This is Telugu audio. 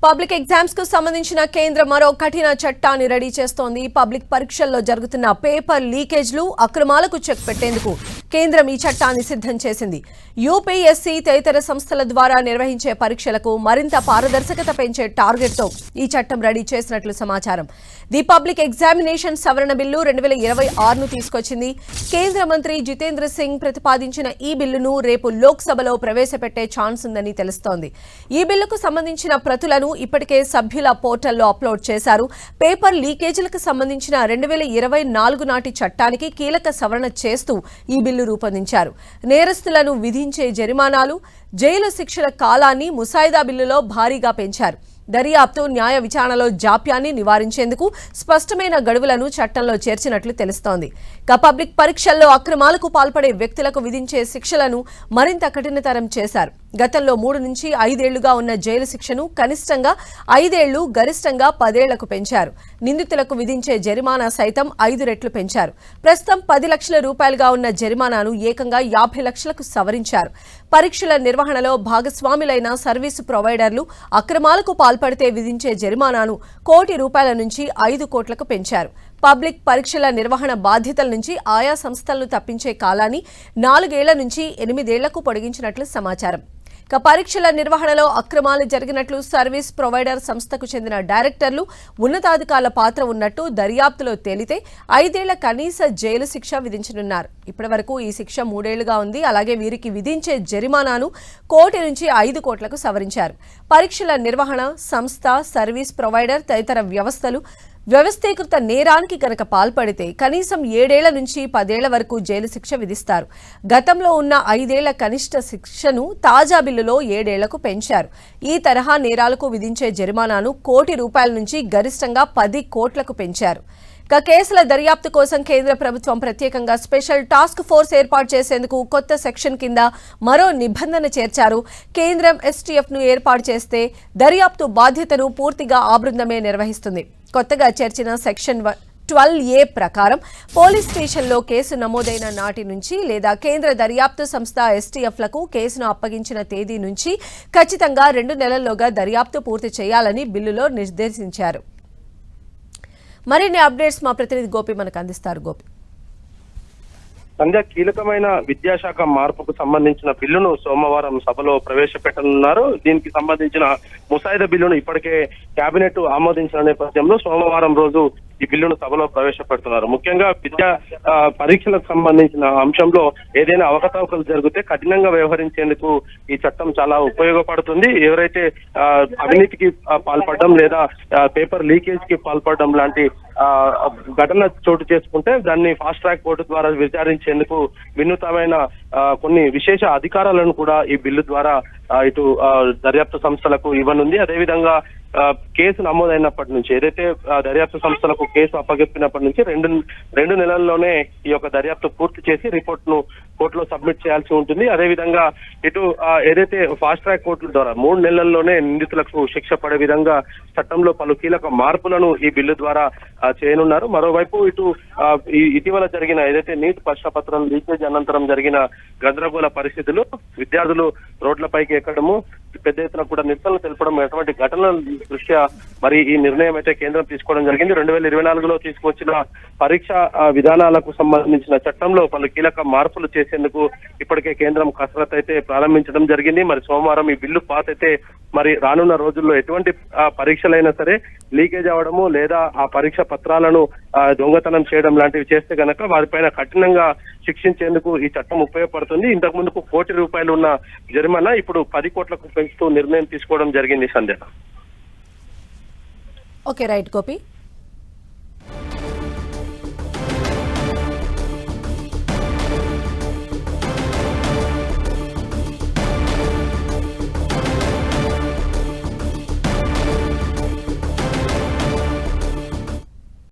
పబ్లిక్ ఎగ్జామ్స్ కు సంబంధించిన కేంద్రం మరో కఠిన చట్టాన్ని రెడీ చేస్తోంది. పబ్లిక్ పరీక్షల్లో జరుగుతున్న పేపర్ లీకేజ్లు, అక్రమాలకు చెక్ పెట్టేందుకు కేంద్రం ఈ చట్టాన్ని సిద్ధం చేసింది. యూపీఎస్సీ తదితర సంస్థల ద్వారా నిర్వహించే పరీక్షలకు మరింత పారదర్శకత పెంచే టార్గెట్ తో ఈ చట్టం రెడీ చేసినట్లు సమాచారం. ది పబ్లిక్ ఎగ్జామినేషన్ సవరణ బిల్లు 2026ను తీసుకొచ్చింది. కేంద్ర మంత్రి జితేంద్ర సింగ్ ప్రతిపాదించిన ఈ బిల్లును రేపు లోక్సభలో ప్రవేశపెట్టే ఛాన్స్ ఉందని తెలుస్తోంది. ఈ బిల్లుకు సంబంధించిన ప్రతులను ఇప్పటికే సభ్యుల పోర్టల్లో అప్లోడ్ చేశారు. పేపర్ లీకేజీలకు సంబంధించిన 2024 నాటి చట్టానికి కీలక సవరణ చేస్తూ ఈ బిల్లు రూపొందించారు. నేరస్తులను విధించే జరిమానాలు, జైలు శిక్షల కాలాన్ని ముసాయిదా బిల్లులో భారీగా పెంచారు. దర్యాప్తు, న్యాయ విచారణలో జాప్యాన్ని నివారించేందుకు స్పష్టమైన గడువులను చట్టంలో చేర్చినట్లు తెలుస్తోంది. పబ్లిక్ పరీక్షల్లో అక్రమాలకు పాల్పడే వ్యక్తులకు విధించే శిక్షలను మరింత కఠినతరం చేశారు. గతంలో 3 నుంచి 5 ఏళ్లుగా ఉన్న జైలు శిక్షను కనిష్టంగా 5 ఏళ్లు, గరిష్టంగా 10 ఏళ్లకు పెంచారు. నిందితులకు విధించే జరిమానా సైతం 5 రెట్లు పెంచారు. ప్రస్తుతం 10 లక్షల రూపాయలుగా ఉన్న జరిమానాను ఏకంగా 50 లక్షలకు సవరించారు. పరీక్షల నిర్వహణలో భాగస్వాములైన సర్వీసు ప్రొవైడర్లు అక్రమాలకు పాల్పడితే విధించే జరిమానాను ₹1 కోటి నుంచి 5 కోట్లకు పెంచారు. పబ్లిక్ పరీక్షల నిర్వహణ బాధ్యతల నుంచి ఆయా సంస్థలను తప్పించే కాలాన్ని 4 ఏళ్ల నుంచి 8 ఏళ్లకు పొడిగించినట్లు సమాచారం. పరీక్షల నిర్వహణలో అక్రమాలు జరిగినట్లు సర్వీస్ ప్రొవైడర్ సంస్థకు చెందిన డైరెక్టర్లు, ఉన్నతాధికారుల పాత్ర ఉన్నట్టు దర్యాప్తులో తేలితే 5 ఏళ్ల కనీస జైలు శిక్ష విధించనున్నారు. ఇప్పటివరకు ఈ శిక్ష 3 ఏళ్లుగా ఉంది. అలాగే వీరికి విధించే జరిమానాను ₹1 కోటి నుంచి 5 కోట్లకు సవరించారు. పరీక్షల నిర్వహణ సంస్థ, సర్వీస్ ప్రొవైడర్ తదితర వ్యవస్థలు వ్యవస్థీకృత నేరానికి కనుక పాల్పడితే కనీసం 7 ఏళ్ల నుంచి 10 ఏళ్ల వరకు జైలు శిక్ష విధిస్తారు. గతంలో ఉన్న 5 ఏళ్ల కనిష్ట శిక్షను తాజా బిల్లులో 7 ఏళ్లకు పెంచారు. ఈ తరహా నేరాలకు విధించే జరిమానాను ₹1 కోటి నుంచి గరిష్టంగా 10 కోట్లకు పెంచారు. కేసుల దర్యాప్తు కోసం కేంద్ర ప్రభుత్వం ప్రత్యేకంగా స్పెషల్ టాస్క్ ఫోర్స్ ఏర్పాటు చేసేందుకు కొత్త సెక్షన్ కింద మరో నిబంధన చేర్చారు. కేంద్రం STF ను ఏర్పాటు చేస్తే దర్యాప్తు బాధ్యతను పూర్తిగా ఆ బృందమే నిర్వహిస్తుంది. కొత్తగా చేర్చిన సెక్షన్ 12A ప్రకారం పోలీస్ స్టేషన్లో కేసు నమోదైన నాటి నుంచి లేదా కేంద్ర దర్యాప్తు సంస్థ STFలకు కేసును అప్పగించిన తేదీ నుంచి ఖచ్చితంగా 2 నెలల్లోగా దర్యాప్తు పూర్తి చేయాలని బిల్లులో నిర్దేశించారు. మరిన్ని అప్డేట్స్ మా ప్రతినిధి గోపి మనకు అందిస్తారు. గోపి, సంధ్య, కీలకమైన విద్యాశాఖ మార్పుకు సంబంధించిన బిల్లును సోమవారం సభలో ప్రవేశపెట్టనున్నారు. దీనికి సంబంధించిన ముసాయిదా బిల్లును ఇప్పటికే కేబినెట్ ఆమోదించిన నేపథ్యంలో సోమవారం రోజు ఈ బిల్లును సభలో ప్రవేశపెడుతున్నారు. ముఖ్యంగా విద్యా పరీక్షలకు సంబంధించిన అంశంలో ఏదైనా అవకతవకలు జరిగితే కఠినంగా వ్యవహరించేందుకు ఈ చట్టం చాలా ఉపయోగపడుతుంది. ఎవరైతే అవినీతికి పాల్పడడం లేదా పేపర్ లీకేజ్ కి పాల్పడడం లాంటి ఘటన చోటు చేసుకుంటే దాన్ని ఫాస్ట్ ట్రాక్ కోర్టు ద్వారా విచారించేందుకు వినూతమైన కొన్ని విశేష అధికారాలను కూడా ఈ బిల్లు ద్వారా ఇటు దర్యాప్తు సంస్థలకు ఇవ్వనుంది. అదేవిధంగా కేసు నమోదైనప్పటి నుంచి, ఏదైతే దర్యాప్తు సంస్థలకు కేసు అప్పగెప్పినప్పటి నుంచి 2 నెలల్లోనే ఈ యొక్క దర్యాప్తు పూర్తి చేసి రిపోర్ట్ ను కోర్టులో సబ్మిట్ చేయాల్సి ఉంటుంది. అదేవిధంగా ఇటు ఏదైతే ఫాస్ట్ ట్రాక్ కోర్టుల ద్వారా 3 నెలల్లోనే నిందితులకు శిక్ష పడే విధంగా చట్టంలో పలు కీలక మార్పులను ఈ బిల్లు ద్వారా చేయనున్నారు. మరోవైపు ఇటు ఇటీవల జరిగిన ఏదైతే నీట్ ప్రశ్నపత్రం లీకేజ్ అనంతరం జరిగిన గందరగోళ పరిస్థితులు, విద్యార్థులు రోడ్లపైకి ఎక్కడము, పెద్ద ఎత్తున కూడా నిరసనలు తెలపడం, ఎటువంటి ఘటనల దృష్ట్యా మరి ఈ నిర్ణయం అయితే కేంద్రం తీసుకోవడం జరిగింది. 2024లో తీసుకొచ్చిన పరీక్ష విధానాలకు సంబంధించిన చట్టంలో పలు కీలక మార్పులు చేసేందుకు ఇప్పటికే కేంద్రం కసరత్తు అయితే ప్రారంభించడం జరిగింది. మరి సోమవారం ఈ బిల్లు పాస్ అయితే మరి రానున్న రోజుల్లో ఎటువంటి పరీక్షలైనా సరే లీకేజ్ అవ్వడము లేదా ఆ పరీక్ష పత్రాలను దొంగతనం చేయడం లాంటివి చేస్తే గనక వారిపైన కఠినంగా శిక్షించేందుకు ఈ చట్టం ఉపయోగపడుతుంది. ఇంతకు ముందుకు ₹1 కోటి ఉన్న జరిమానా ఇప్పుడు 10 కోట్లకు పెంచుతూ నిర్ణయం తీసుకోవడం జరిగింది. సంధ్య. Okay, right Gopi.